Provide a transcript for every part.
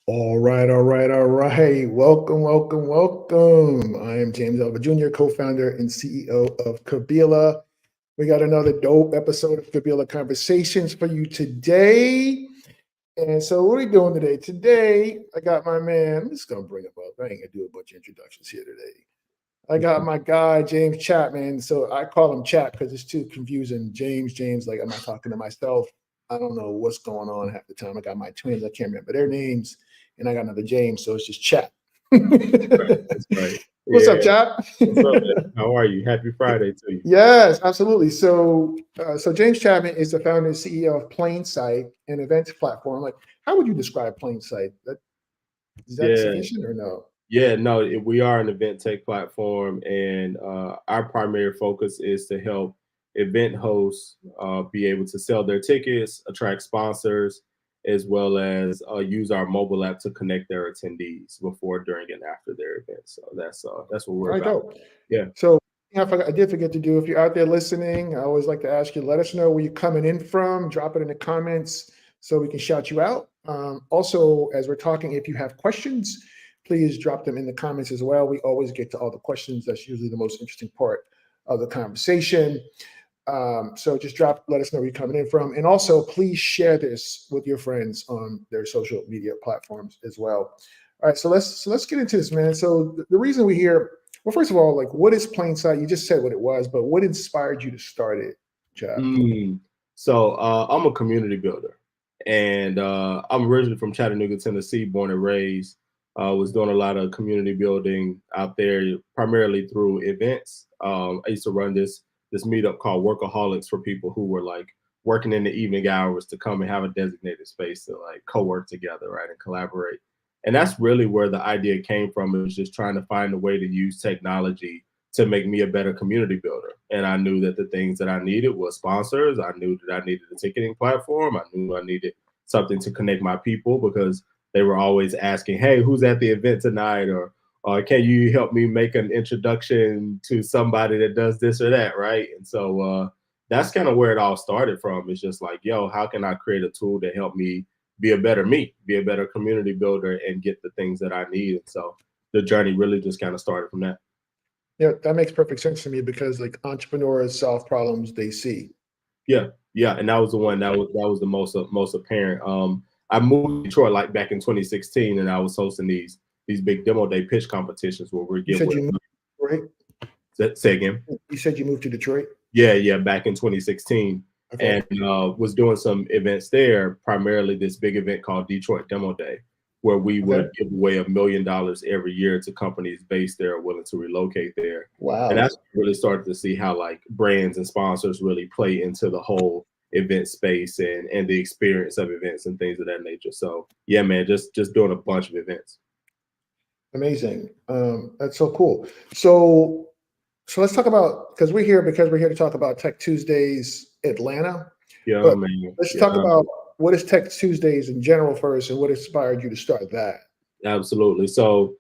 All right, all right, all right. Welcome, welcome, welcome. I am James Elva Jr., co-founder and CEO of Kabila. We got another dope episode of Kabila Conversations for you today. And so what are we doing today? Today, I got my man, I'm just gonna bring him up. I ain't gonna do a bunch of introductions here today. I got my guy, James Chapman. So I call him Chap because it's too confusing. James, like I'm not talking to myself. I don't know what's going on half the time. I got my twins, I can't remember their names, and I got another James, so it's just Chap. Right, that's right. What's up, Yeah. Chap? What's up, man? How are you? Happy Friday to you. Yes, absolutely. So James Chapman is the founder and CEO of Plain Sight, an events platform. Like, how would you describe Plain Sight? Is that Yeah. sufficient or no? Yeah, no, we are an event tech platform, and our primary focus is to help event hosts be able to sell their tickets, attract sponsors, as well as use our mobile app to connect their attendees before, during, and after their event. So that's what we're All right, about. dope. Yeah. So I did forget to do. If you're out there listening, I always like to ask you, let us know where you're coming in from. Drop it in the comments so we can shout you out. Also, as we're talking, if you have questions, please drop them in the comments as well. We always get to all the questions. That's usually the most interesting part of the conversation. So just let us know where you're coming in from. And also, please share this with your friends on their social media platforms as well. All right, so let's get into this, man. So the reason we're here, well, first of all, like, what is Plain Sight? You just said what it was, but what inspired you to start it, Chad? Mm. So I'm a community builder, and I'm originally from Chattanooga, Tennessee, born and raised. Was doing a lot of community building out there, primarily through events. I used to run this meetup called Workaholics for people who were like working in the evening hours to come and have a designated space to like co-work together, right, and collaborate. And that's really where the idea came from. It was just trying to find a way to use technology to make me a better community builder. And I knew that the things that I needed was sponsors. I knew that I needed a ticketing platform. I knew I needed something to connect my people because they were always asking, "Hey, who's at the event tonight?" or "Can you help me make an introduction to somebody that does this or that?" Right? And so that's kind of where it all started from. It's just like, yo, how can I create a tool to help me, be a better community builder, and get the things that I need? And so the journey really just kind of started from that. Yeah, that makes perfect sense to me because like entrepreneurs solve problems they see. Yeah, yeah, and that was the one that was the most apparent. I moved to Detroit like back in 2016, and I was hosting these big demo day pitch competitions where we You give said away. you moved to Detroit. Say again. You said you moved to Detroit. Yeah, yeah, back in 2016, Okay. and was doing some events there. Primarily, this big event called Detroit Demo Day, where we Okay. would give away $1 million every year to companies based there willing to relocate there. And Wow. that's really started to see how like brands and sponsors really play into the whole event space and the experience of events and things of that nature. So yeah, man, just doing a bunch of events. Amazing. That's so cool. So let's talk about because we're here to talk about Tech Tuesdays Atlanta. Yeah, But man. let's talk Yeah. about what is Tech Tuesdays in general first, and what inspired you to start that. Absolutely. So,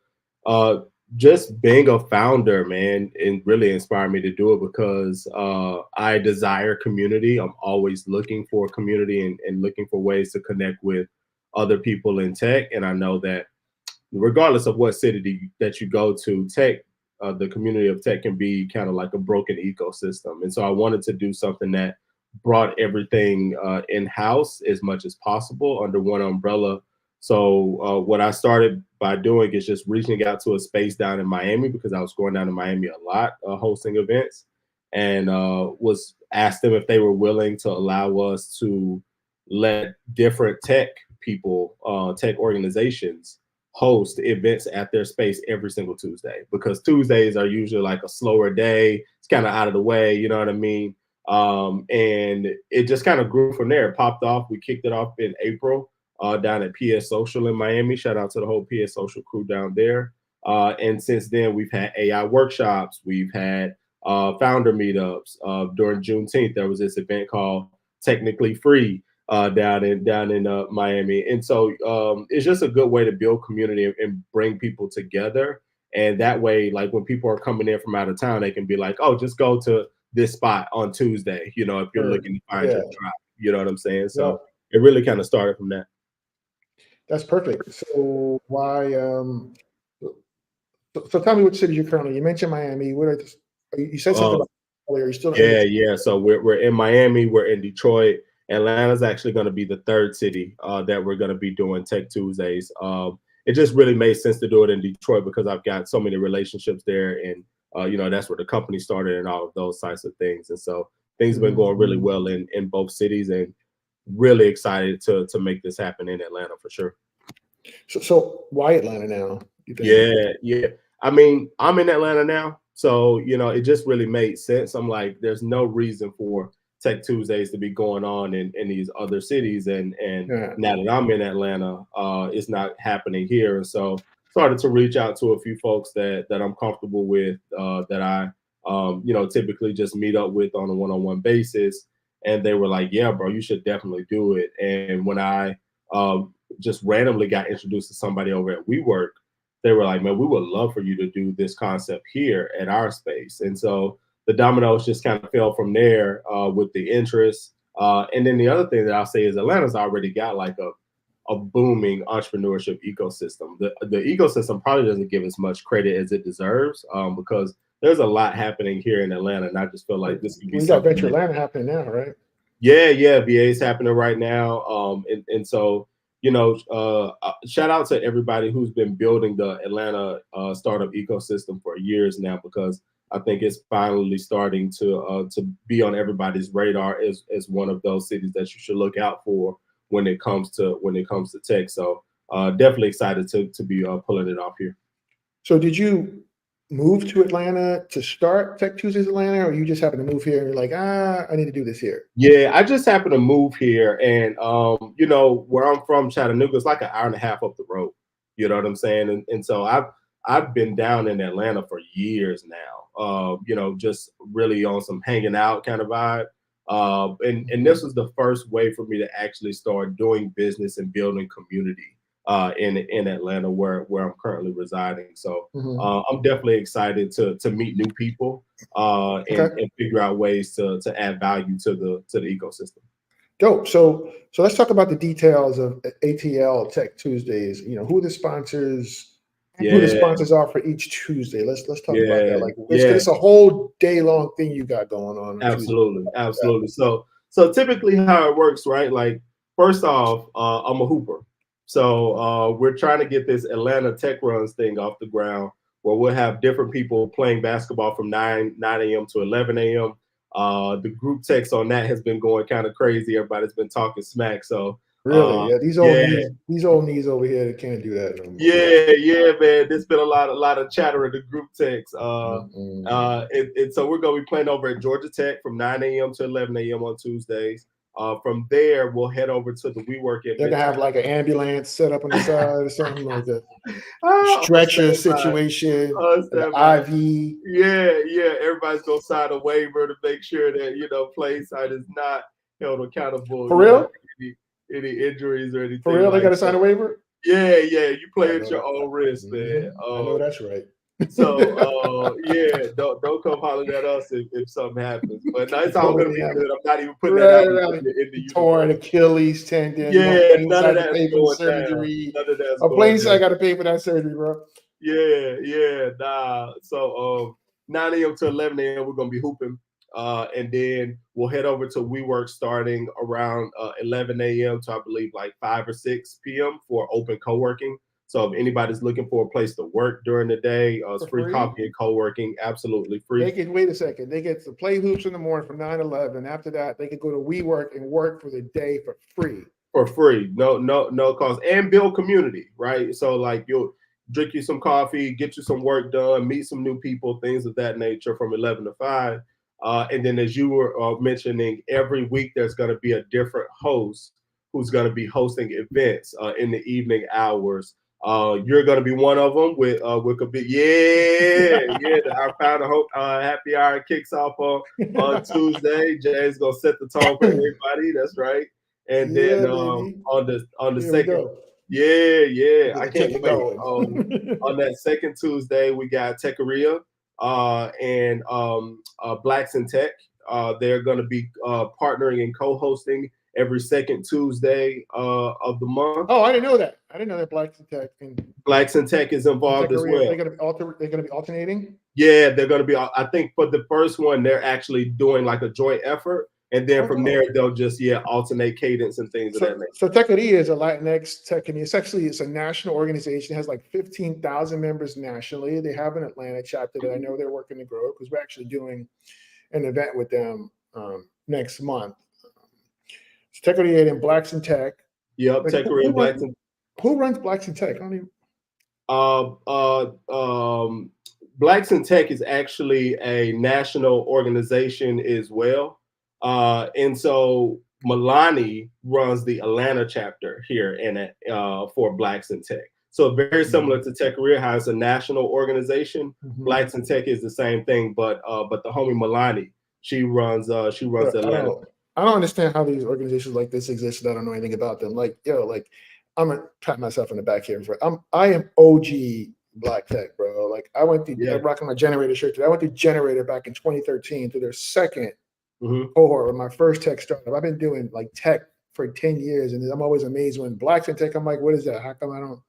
uh, just being a founder, man, and really inspired me to do it because I desire community. I'm always looking for community and looking for ways to connect with other people in tech. And I know that regardless of what city that you go to, tech, the community of tech can be kind of like a broken ecosystem. And so I wanted to do something that brought everything in house as much as possible under one umbrella. So what I started by doing is just reaching out to a space down in Miami because I was going down to Miami a lot, hosting events, and was asked them if they were willing to allow us to let different tech people, tech organizations host events at their space every single Tuesday because Tuesdays are usually like a slower day. It's kind of out of the way, you know what I mean? And it just kind of grew from there. It popped off. We kicked it off in April down at PS Social in Miami. Shout out to the whole PS Social crew down there. And since then, we've had AI workshops. We've had founder meetups. During Juneteenth, there was this event called Technically Free down in Miami, and so it's just a good way to build community and bring people together. And that way, like when people are coming in from out of town, they can be like, "Oh, just go to this spot on Tuesday." You know, if you're Or looking to find yeah, your tribe, you know what I'm saying. yeah, So it really kind of started from that. That's perfect. So why? So tell me which city you're currently. You mentioned Miami. What are you said something Uh, about earlier? You're still in Yeah, Detroit. yeah. So we're in Miami, we're in Detroit. Atlanta's actually going to be the third city that we're going to be doing Tech Tuesdays. It just really made sense to do it in Detroit because I've got so many relationships there, and that's where the company started and all of those types of things. And so things have been Mhm. going really well in both cities, and really excited to make this happen in Atlanta for sure. So why Atlanta now? You think? Yeah, yeah. I mean, I'm in Atlanta now, so it just really made sense. I'm like, there's no reason for Tech Tuesdays to be going on in these other cities, and Yeah. now that I'm in Atlanta, it's not happening here. And so started to reach out to a few folks that I'm comfortable with, that I typically just meet up with on a one-on-one basis, and they were like, "Yeah, bro, you should definitely do it." And when I just randomly got introduced to somebody over at WeWork, they were like, man, we would love for you to do this concept here at our space. And so the dominoes just kind of fell from there with the interest. And then the other thing that I'll say is Atlanta's already got like a booming entrepreneurship ecosystem. The ecosystem probably doesn't give as much credit as it deserves, because there's a lot happening here in Atlanta. And I just feel like this could be We got something Venture that, Atlanta happening now, right? yeah, yeah, VA is happening right now. And so, shout out to everybody who's been building the Atlanta startup ecosystem for years now, because I think it's finally starting to be on everybody's radar as one of those cities that you should look out for when it comes to tech. So definitely excited to be pulling it off here. So did you move to Atlanta to start Tech Tuesdays Atlanta, or you just happened to move here and you're like, I need to do this here? Yeah, I just happened to move here, and where I'm from, Chattanooga, is like an hour and a half up the road. You know what I'm saying? And so I've been down in Atlanta for years now. Just really on some hanging out kind of vibe. And this was the first way for me to actually start doing business and building community in Atlanta, where I'm currently residing. So Mhm. I'm definitely excited to meet new people, and Okay. and figure out ways to add value to the ecosystem. Dope. So let's talk about the details of ATL Tech Tuesdays. Who the sponsors and who the Yeah, sponsors are for each Tuesday. Let's talk about that. yeah, Like this, 'cause yeah. it's a whole day long thing you got going on Tuesday. Absolutely, absolutely. So typically how it works, right? Like first off, I'm a hooper. So we're trying to get this Atlanta Tech Runs thing off the ground, where we'll have different people playing basketball from 9 a.m. to 11 a.m. The group text on that has been going kind of crazy. Everybody's been talking smack. So Really? Yeah. These old yeah, knees, these old knees over here, they can't do that no more. yeah, yeah, man. There's been a lot of chatter in the group text. Mm-mm. And so we're gonna be playing over at Georgia Tech from 9 a.m. to 11 a.m. on Tuesdays. From there, we'll head over to the WeWork at They're gonna have Midtown. like an ambulance set up on the side or something like a I'm gonna stretcher stand by. situation, I'm gonna an stand by. IV. Yeah, yeah. Everybody's gonna sign a waiver to make sure that PlaySide is not held accountable. For real? Any injuries or For anything real? They got like to sign that. a waiver? Yeah, yeah. You I play at know your that. own risk, man. I know that's right. So yeah, don't come hollering at us if something happens. But no, it's all From gonna be Indiana. good. I'm not even putting that Right, out right. in the Torn universe. Achilles tendon. Yeah, none of Plainside to that's pay for the going down. surgery. None of that's A going Plainside down. got to pay for that surgery, bro. Yeah, yeah, nah. So 9 a.m. to 11 a.m. we're gonna be hooping. And then we'll head over to WeWork starting around 11 a.m. to I believe like 5 or 6 p.m. for open co-working. So if anybody's looking for a place to work during the day, it's For free free? coffee and co-working, absolutely They free. can wait a second. They get to play hoops in the morning from 9 to 11. After that, they can go to WeWork and work for the day for free. For free, no cost, and build community, right? So like you'll drink you some coffee, get you some work done, meet some new people, things of that nature from 11 to 5. And then as you were mentioning, every week there's going to be a different host who's going to be hosting events in the evening hours. You're going to be one of them with a big, yeah, yeah. Our founder hope happy hour kicks off on Tuesday. Jay's gonna set the tone for everybody. That's right. And then Yeah, baby. on the Here we second, go. yeah, I'm yeah, I gonna can't get it wait. going. On that second Tuesday, we got Techeria and Blacks in Tech. They're going to be partnering and co-hosting every second Tuesday of the month. Oh, I didn't know that. I didn't know that Blacks in Tech Blacks in Tech is and involved Tech as Career, well. they're gonna be alternating. Yeah, they're going to be. I think for the first one, they're actually doing like a joint effort, and then Oh, from no. there they'll just alternate cadence and things of that nature. So Tech Career is a Latinx tech community. It's a national organization. It has like 15,000 members nationally. They have an Atlanta chapter that I know they're working to grow because we're actually doing an event with them next month. So Tech Career and Blacks in Tech. Yep, Like, Tech Career and Blacks in who runs Blacks in Tech? I don't even. uh, uh, um, Blacks in Tech is actually a national organization as well. And so Milani runs the Atlanta chapter here for Blacks in Tech. So very similar to Tech Career, how it's a national organization. Blacks in Tech is the same thing, but the homie Milani, she runs the Atlanta. I don't understand how these organizations like this exist. I don't know anything about them. Like, like I'm gonna pat myself in the back here. I am OG Black Tech, bro. Like I'm rocking my Generator shirt today. I went to Generator back in 2013 to their second cohort with my first tech startup. I've been doing like tech for 10 years, and I'm always amazed when Blacks in Tech. I'm like, what is that? How come I don't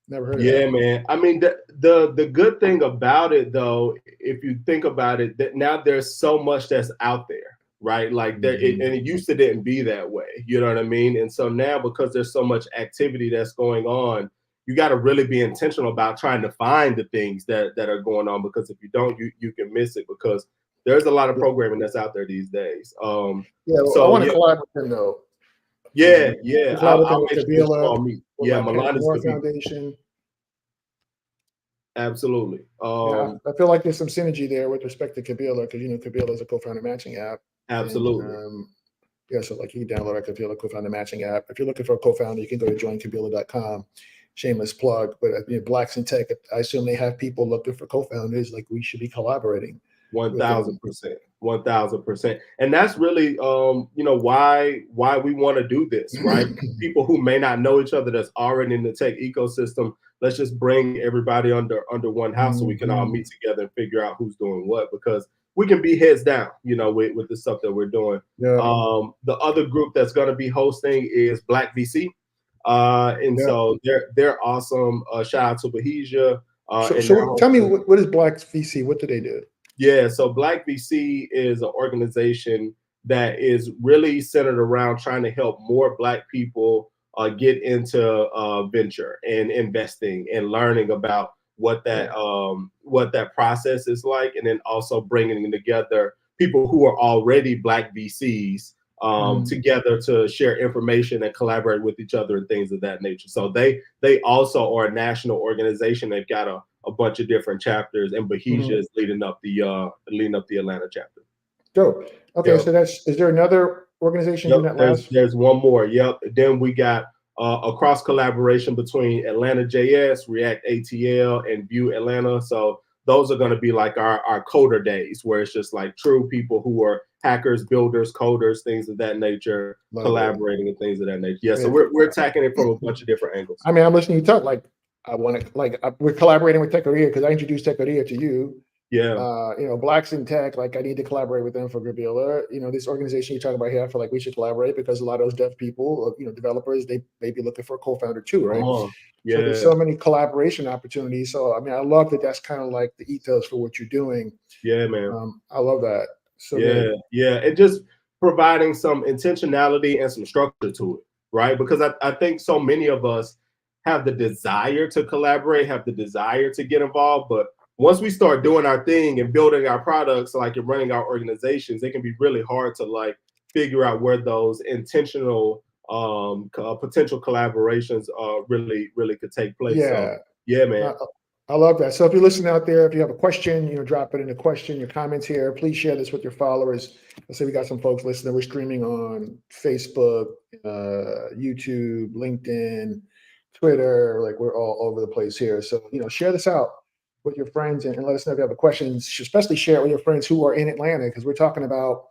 never heard of that? Yeah, man. I mean, the good thing about it though, if you think about it, that now there's so much that's out there, right? Like and it used to didn't be that way. You know what I mean? And so now because there's so much activity that's going on, you got to really be intentional about trying to find the things that are going on, because if you don't, you can miss it, because there's a lot of programming that's out there these days. So I want to collab with them though. Yeah. I'll make sure you call me. Yeah, Milani's Foundation. Absolutely. I feel like there's some synergy there with respect to Kabila, because Kabila is a co-founder matching app. Absolutely. And, so like you can download our Kabila co-founder matching app. If you're looking for a co-founder, you can go to joinkabila.com. Shameless plug, but Blacks in Tech, I assume they have people looking for co-founders. Like we should be collaborating. 1,000%. 1,000%. And that's really why we want to do this, right? People who may not know each other that's already in the tech ecosystem, let's just bring everybody under one house so we can all meet together and figure out who's doing what, because we can be heads down, with the stuff that we're doing. The other group that's going to be hosting is Black VC. So they're awesome. Shout out to Bahija. So tell me, what is Black VC? What do they do? Yeah, so Black VC is an organization that is really centered around trying to help more Black people get into venture and investing and learning about what that process is like, and then also bringing together people who are already Black VCs together to share information and collaborate with each other and things of that nature. So they also are a national organization. They've got a bunch of different chapters, and Bahija is leading up the Atlanta chapter. Dope. Okay, so is there another organization doing that last? There's one more. Yep. Then we got a cross collaboration between Atlanta JS, React ATL, and Vue Atlanta. So those are going to be like our coder days, where it's just like true people who are hackers, builders, coders, things of that nature, collaborating and things of that nature. Yeah, so we're attacking it from a bunch of different angles. I mean, I'm listening to you talk like we're collaborating with Tech Korea because I introduced Tech Korea to you. Yeah. Blacks in Tech, like I need to collaborate with them for Kabila. This organization you talk about here, I feel like we should collaborate because a lot of those dev people, developers, they may be looking for a co-founder too, right? Yeah. So there's so many collaboration opportunities. So I mean, I love that. That's kind of like the ethos for what you're doing. Yeah, man. I love that. So yeah, and just providing some intentionality and some structure to it, right? Because I think so many of us have the desire to collaborate, have the desire to get involved, but once we start doing our thing and building our products, like and running our organizations, it can be really hard to like figure out where those intentional potential collaborations really could take place. Yeah. So, yeah, man. I love that. So if you're listening out there, if you have a question, drop it in the question, your comments here. Please share this with your followers. Let's say we got some folks listening. We're streaming on Facebook, YouTube, LinkedIn, Twitter. Like we're all over the place here. So, share this out with your friends and let us know if you have a question. Especially share it with your friends who are in Atlanta, because we're talking about,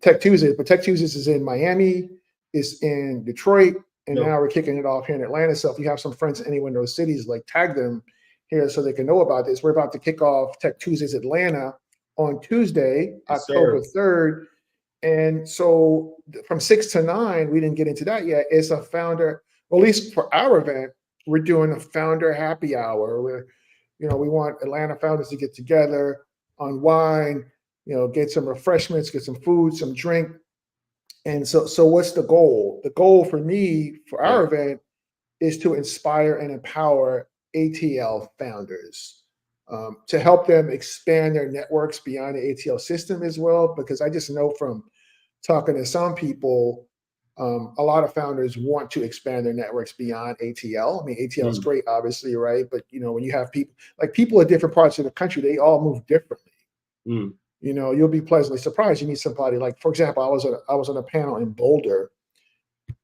Tech Tuesdays, but Tech Tuesdays is in Miami, it's in Detroit, and now we're kicking it off here in Atlanta. So if you have some friends in any one of those cities, like tag them here so they can know about this. We're about to kick off Tech Tuesdays Atlanta on Tuesday, October 3rd. And so from 6 to 9, we didn't get into that yet. It's a founder, well, at least for our event, we're doing a founder happy hour where, we want Atlanta founders to get together, unwind, get some refreshments, get some food, some drink. And so what's the goal? The goal for me, for Yeah. our event, is to inspire and empower ATL founders, to help them expand their networks beyond the ATL system as well. Because I just know from talking to some people, a lot of founders want to expand their networks beyond ATL. I mean, ATL is Mm, great, obviously, right? But when you have people at different parts of the country, they all move differently. mm, You'll be pleasantly surprised. You meet somebody like, for example, I was on a panel in Boulder,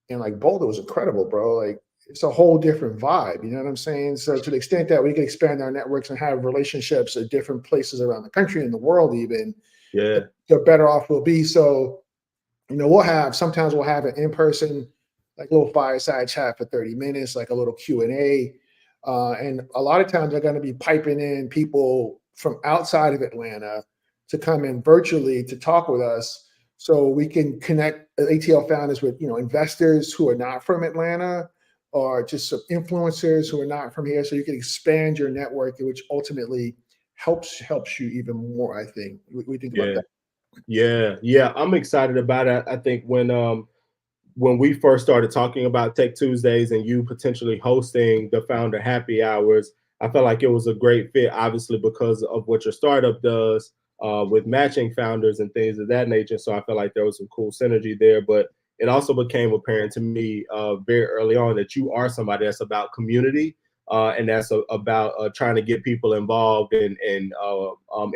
and like Boulder was incredible, bro. Like it's a whole different vibe. You know what I'm saying? So to the extent that we can expand our networks and have relationships at different places around the country and the world, even yeah. the better off we'll be. So sometimes we'll have an in-person, like little fireside chat for 30 minutes, like a little Q&A. And a lot of times they're going to be piping in people from outside of Atlanta to come in virtually to talk with us, so we can connect ATL founders with, investors who are not from Atlanta, or just some influencers who are not from here. So you can expand your network, which ultimately helps you even more, I think. We think about Yeah. that. Yeah. Yeah. I'm excited about it. I think when we first started talking about Tech Tuesdays and you potentially hosting the founder happy hours, I felt like it was a great fit, obviously, because of what your startup does with matching founders and things of that nature. So I felt like there was some cool synergy there. But it also became apparent to me very early on that you are somebody that's about community, and that's about trying to get people involved and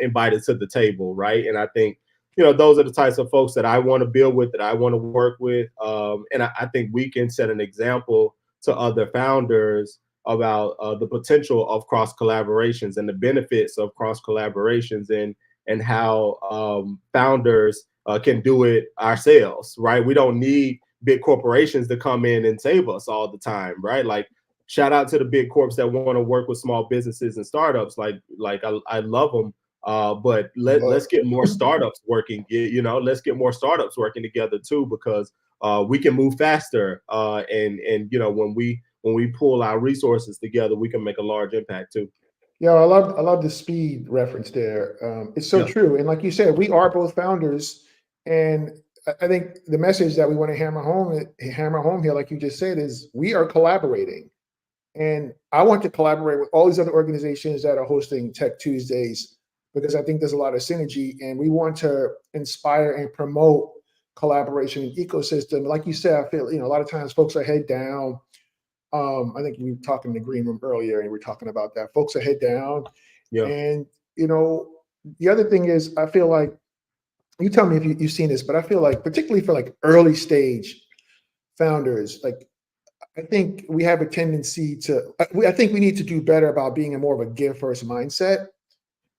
invited to the table, right? And I think those are the types of folks that I want to build with, that I want to work with. And I think we can set an example to other founders about the potential of cross collaborations and the benefits of cross collaborations, and how founders can do it ourselves, right? We don't need big corporations to come in and save us all the time, right? Like, shout out to the big corps that want to work with small businesses and startups. Like I love them, but let's get more startups working. Let's get more startups working together too, because we can move faster. And when we pull our resources together, we can make a large impact too. Yeah, I love the speed reference there. It's so Yeah. true. And like you said, we are both founders, and I think the message that we want to hammer home here, like you just said, is we are collaborating. And I want to collaborate with all these other organizations that are hosting Tech Tuesdays, because I think there's a lot of synergy, and we want to inspire and promote collaboration and ecosystem. Like you said, I feel a lot of times folks are head down. I think we were talking in the green room earlier, and we are talking about that. Folks are head down, Yeah. and the other thing is, I feel like, you tell me if you've seen this, but I feel like, particularly for like early stage founders, like I think we have a tendency to, I think we need to do better about being a more of a give first mindset.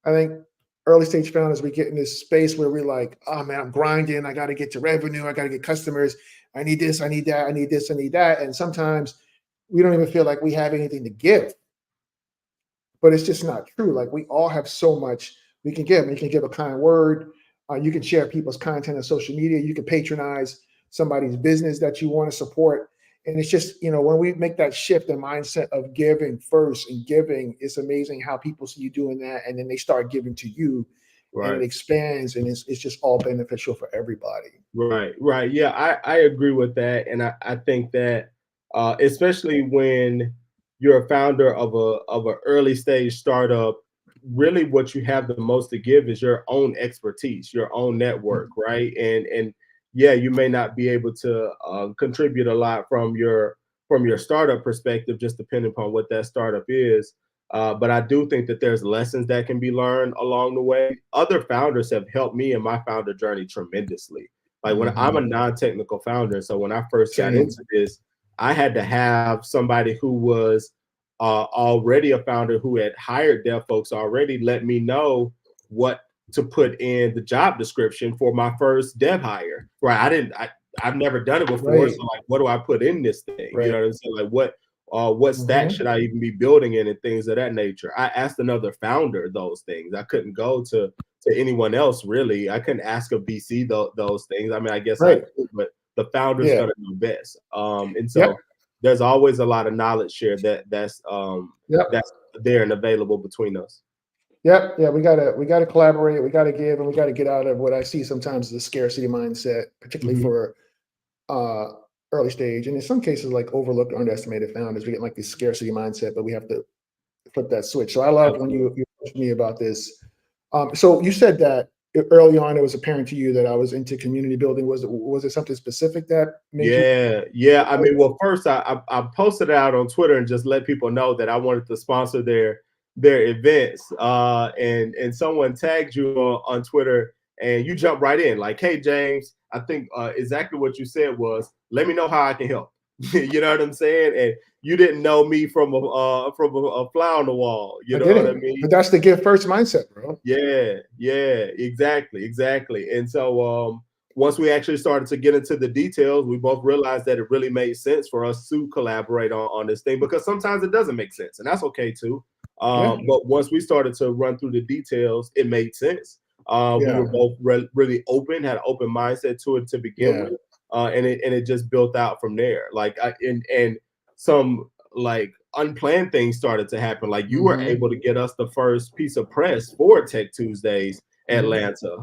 I think early stage founders, we get in this space where we're like, oh man, I'm grinding. I got to get to revenue. I got to get customers. I need this. I need that. I need this. I need that. And sometimes we don't even feel like we have anything to give, but it's just not true. Like we all have so much we can give. You can give a kind word. You can share people's content on social media. You can patronize somebody's business that you want to support. And it's just, when we make that shift in mindset of giving first and giving, it's amazing how people see you doing that. And then they start giving to you, and it Right. expands, and it's just all beneficial for everybody. Right, right. Yeah, I agree with that. And I think that especially when you're a founder of an early stage startup, really what you have the most to give is your own expertise, your own network, right? And yeah, you may not be able to contribute a lot from your startup perspective, just depending upon what that startup is. But I do think that there's lessons that can be learned along the way. Other founders have helped me in my founder journey tremendously. Like, when I'm a Mhm. non-technical founder, so when I first got Same. into this, I had to have somebody who was already a founder, who had hired dev folks already, let me know what to put in the job description for my first dev hire. Right? I've never done it before, Right. so like, what do I put in this thing? You Right. know what I'm saying? Like, What stack Mhm. should I even be building in, and things of that nature. I asked another founder those things. I couldn't go to anyone else really. I couldn't ask a VC those things. I mean, I guess I Right. could, but the founder's Yeah. gonna know best. And Yep. so there's always a lot of knowledge share Yep. that's there and available between us. Yep. Yeah. We gotta collaborate. We gotta give, and we gotta get out of what I see sometimes as a scarcity mindset, particularly Mhm. for uh, early stage, and in some cases, like overlooked, underestimated founders. We get like this scarcity mindset, but we have to flip that switch. So I love when Absolutely. you approached me about this. So you said that early on it was apparent to you that I was into community building. Was it something specific that made you? Yeah, yeah. I mean, well, first I posted it out on Twitter and just let people know that I wanted to sponsor their events. And someone tagged you on Twitter, and you jumped right in, like, "Hey, James, I think exactly what you said was, let me know how I can help." You know what I'm saying? And you didn't know me from a fly on the wall. You I know what I didn't, mean? but that's the give first mindset, bro. Yeah, yeah, exactly, exactly. And so once we actually started to get into the details, we both realized that it really made sense for us to collaborate on this thing, because sometimes it doesn't make sense, and that's okay too. Yeah, But once we started to run through the details, it made sense. We yeah, were both really open, had an open mindset to it to begin yeah. with, and it just built out from there. And some like unplanned things started to happen. Like, you were Hmm. able to get us the first piece of press for Tech Tuesdays Hmm. Atlanta.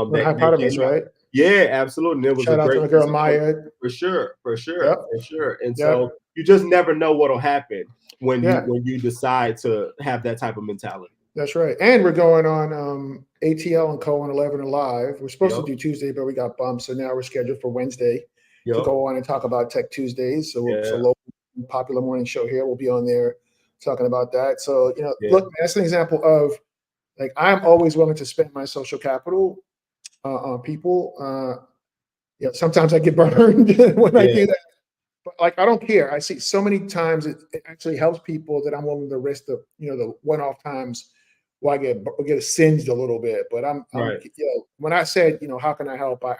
With That hypotenuse, came out. right? Yeah, absolutely. And it was a Shout out to great my girl piece of work, Maya. for sure, for sure, Yep, for sure. And so yep, you just never know what'll happen yeah. when you decide to have that type of mentality. That's right. And we're going on ATL and Co on 11 and live. We're supposed to Yep, do Tuesday, but we got bumped, so now we're scheduled for Wednesday to yep, go on and talk about Tech Tuesdays. So yeah, local popular morning show here. We'll be on there talking about that. So yeah, look, man, that's an example of like I'm always willing to spend my social capital on people. Sometimes I get burned when I yeah, do that, but like I don't care. I see so many times it actually helps people that I'm willing to risk the one-off times where I get singed a little bit. But right. when I said how can I help, I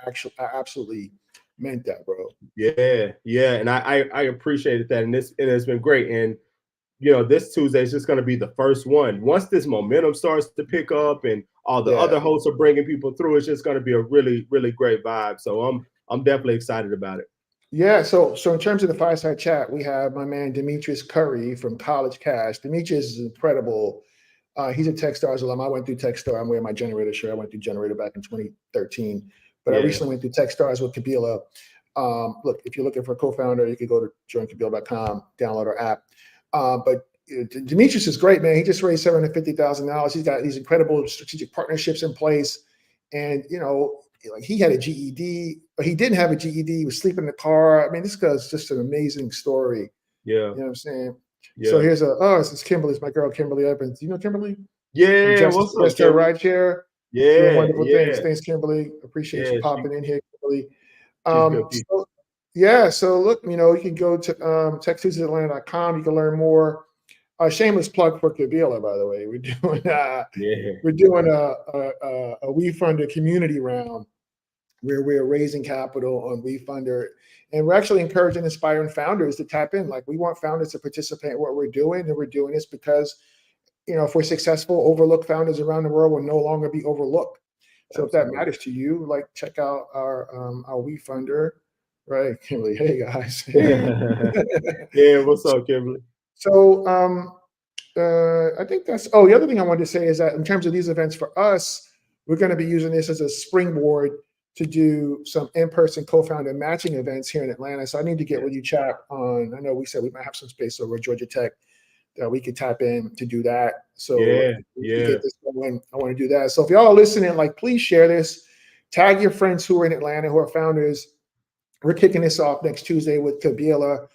absolutely meant that, bro. Yeah, yeah. And I appreciated that. And it's been great. And this Tuesday is just going to be the first one. Once this momentum starts to pick up and all the Yeah. other hosts are bringing people through, it's just going to be a really, really great vibe. So I'm definitely excited about it. Yeah, so in terms of the fireside chat, we have my man Demetrius Curry from College Cash. Demetrius is incredible. He's a Techstars alum. I went through Techstar. I'm wearing my Generator shirt. I went through Generator back in 2013, but I Yeah, recently went through Techstars with Kabila. Look, if you're looking for a co-founder, you can go to joinkabila.com, download our app. But Demetrius is great, man. He just raised $750,000. He's got these incredible strategic partnerships in place, and like he had a GED, but he didn't have a GED. He was sleeping in the car. I mean, this guy's just an amazing story. yeah, You know what I'm saying? So yeah. this is Kimberly. It's my girl, Kimberly Evans. You know Kimberly? From Yeah, Just what's up, Just Her Kimberly? Rideshare, doing Yeah, wonderful things. yeah, Thanks, Kimberly. Appreciate you yeah. popping in here, Kimberly. She's good people. So yeah, so look, you can go to TechTuesdayAtlanta.com. You can learn more. Shameless plug for Kabila, by the way. Yeah, we're doing a WeFunder community round where we're raising capital on WeFunder. And we're actually encouraging inspiring founders to tap in. Like we want founders to participate in what we're doing. And we're doing this because, if we're successful, overlooked founders around the world will no longer be overlooked. So if that absolutely. matters to you, like check out our WeFunder, right? Kimberly, hey guys. Hey. Yeah, what's up, Kimberly? So I think the other thing I wanted to say is that in terms of these events for us, we're going to be using this as a springboard to do some in-person co-founder matching events here in Atlanta. So I need to get Yeah, with you, chap, on, I know we said we might have some space over at Georgia Tech that we could tap in to do that. So yeah, we could yeah, get this going. I want to do that. So if y'all are listening, like, please share this, tag your friends who are in Atlanta, who are founders. We're kicking this off next Tuesday with Kabila,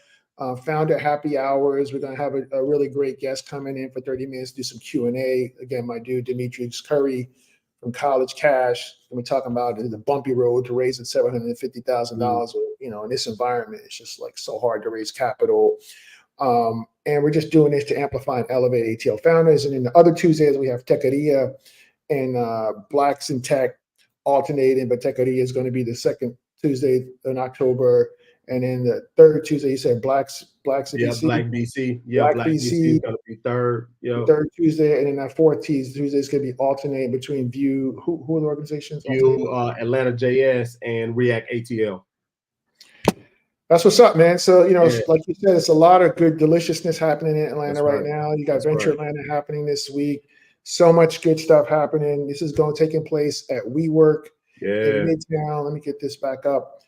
founder happy hours. We're going to have a really great guest coming in for 30 minutes, do some Q&A. Again, my dude, Demetrius Curry from College Cash. And we're talking about the bumpy road to raising mm, $750,000. In this environment, it's just like so hard to raise capital. And we're just doing this to amplify and elevate ATL founders. And then the other Tuesdays, we have Techeria and Blacks in Tech alternating, but Techeria is going to be the second Tuesday in October. And then the third Tuesday, you said Blacks Black City Yeah, BC, Black BC. Yeah, Black Black BC is BC, gonna be third. the Yeah. third Tuesday, and then that fourth Tuesday is going to be alternating between View. Who are the organizations? You Atlanta JS and React ATL. That's what's up, man. So, Yeah, like you said, it's a lot of good deliciousness happening in Atlanta that's right right. now. You got That's Venture right. Atlanta happening this week. So much good stuff happening. This is taking place at WeWork in Yeah. Midtown. Let me get this back up.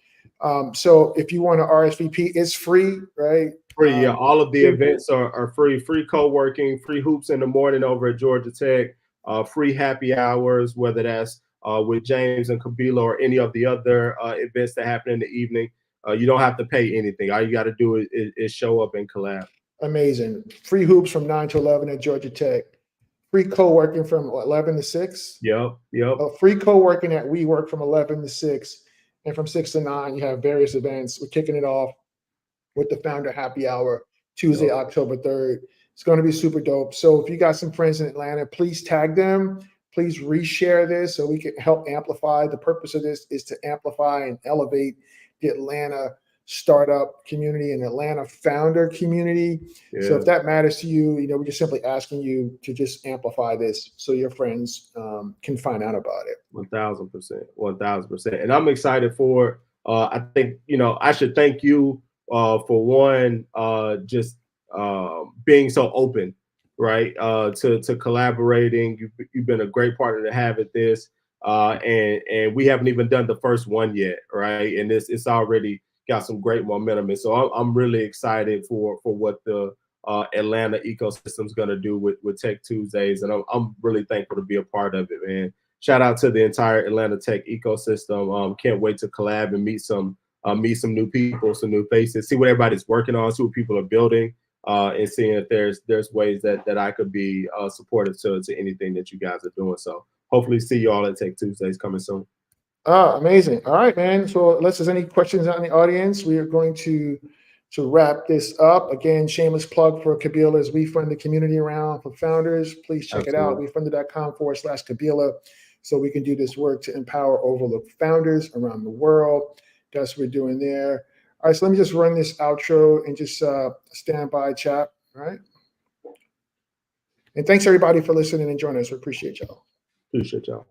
So if you want to RSVP, it's free, right? Free, yeah. All of the Free. events are free. Free co-working, free hoops in the morning over at Georgia Tech, free happy hours, whether that's with James and Kabila or any of the other events that happen in the evening. You don't have to pay anything. All you got to do is show up and collab. Amazing. Free hoops from 9 to 11 at Georgia Tech. Free co-working from 11 to 6. Yep, yep. Free co-working at WeWork from 11 to 6. And from 6 to 9, you have various events. We're kicking it off with the Founder Happy Hour, Tuesday, Yep. October 3rd. It's going to be super dope. So if you got some friends in Atlanta, please tag them. Please reshare this so we can help amplify. The purpose of this is to amplify and elevate the Atlanta startup community and Atlanta founder community. Yeah. So if that matters to you, we're just simply asking you to just amplify this so your friends can find out about it. 1000%, 1000%. And I'm excited for. I think I should thank you for one, just being so open, right? To collaborating. You've been a great partner to have at this, and we haven't even done the first one yet, right? And it's already got some great momentum, and so I'm really excited for what the Atlanta ecosystem is going to do with Tech Tuesdays, and I'm really thankful to be a part of it, man. Shout out to the entire Atlanta tech ecosystem. Can't wait to collab and meet some new people, some new faces, see what everybody's working on, see what people are building, and seeing if there's ways that I could be supportive to anything that you guys are doing. So hopefully see you all at Tech Tuesdays coming soon. Amazing. All right, man. So unless there's any questions out in the audience, we are going to wrap this up. Again, shameless plug for Kabila as we fund the community around for founders. Please check Absolutely. it out. WeFunded.com/Kabila so we can do this work to empower overlooked founders around the world. That's what we're doing there. All right, so let me just run this outro and just stand by chat. All right. And thanks everybody for listening and joining us. We appreciate y'all. Appreciate y'all.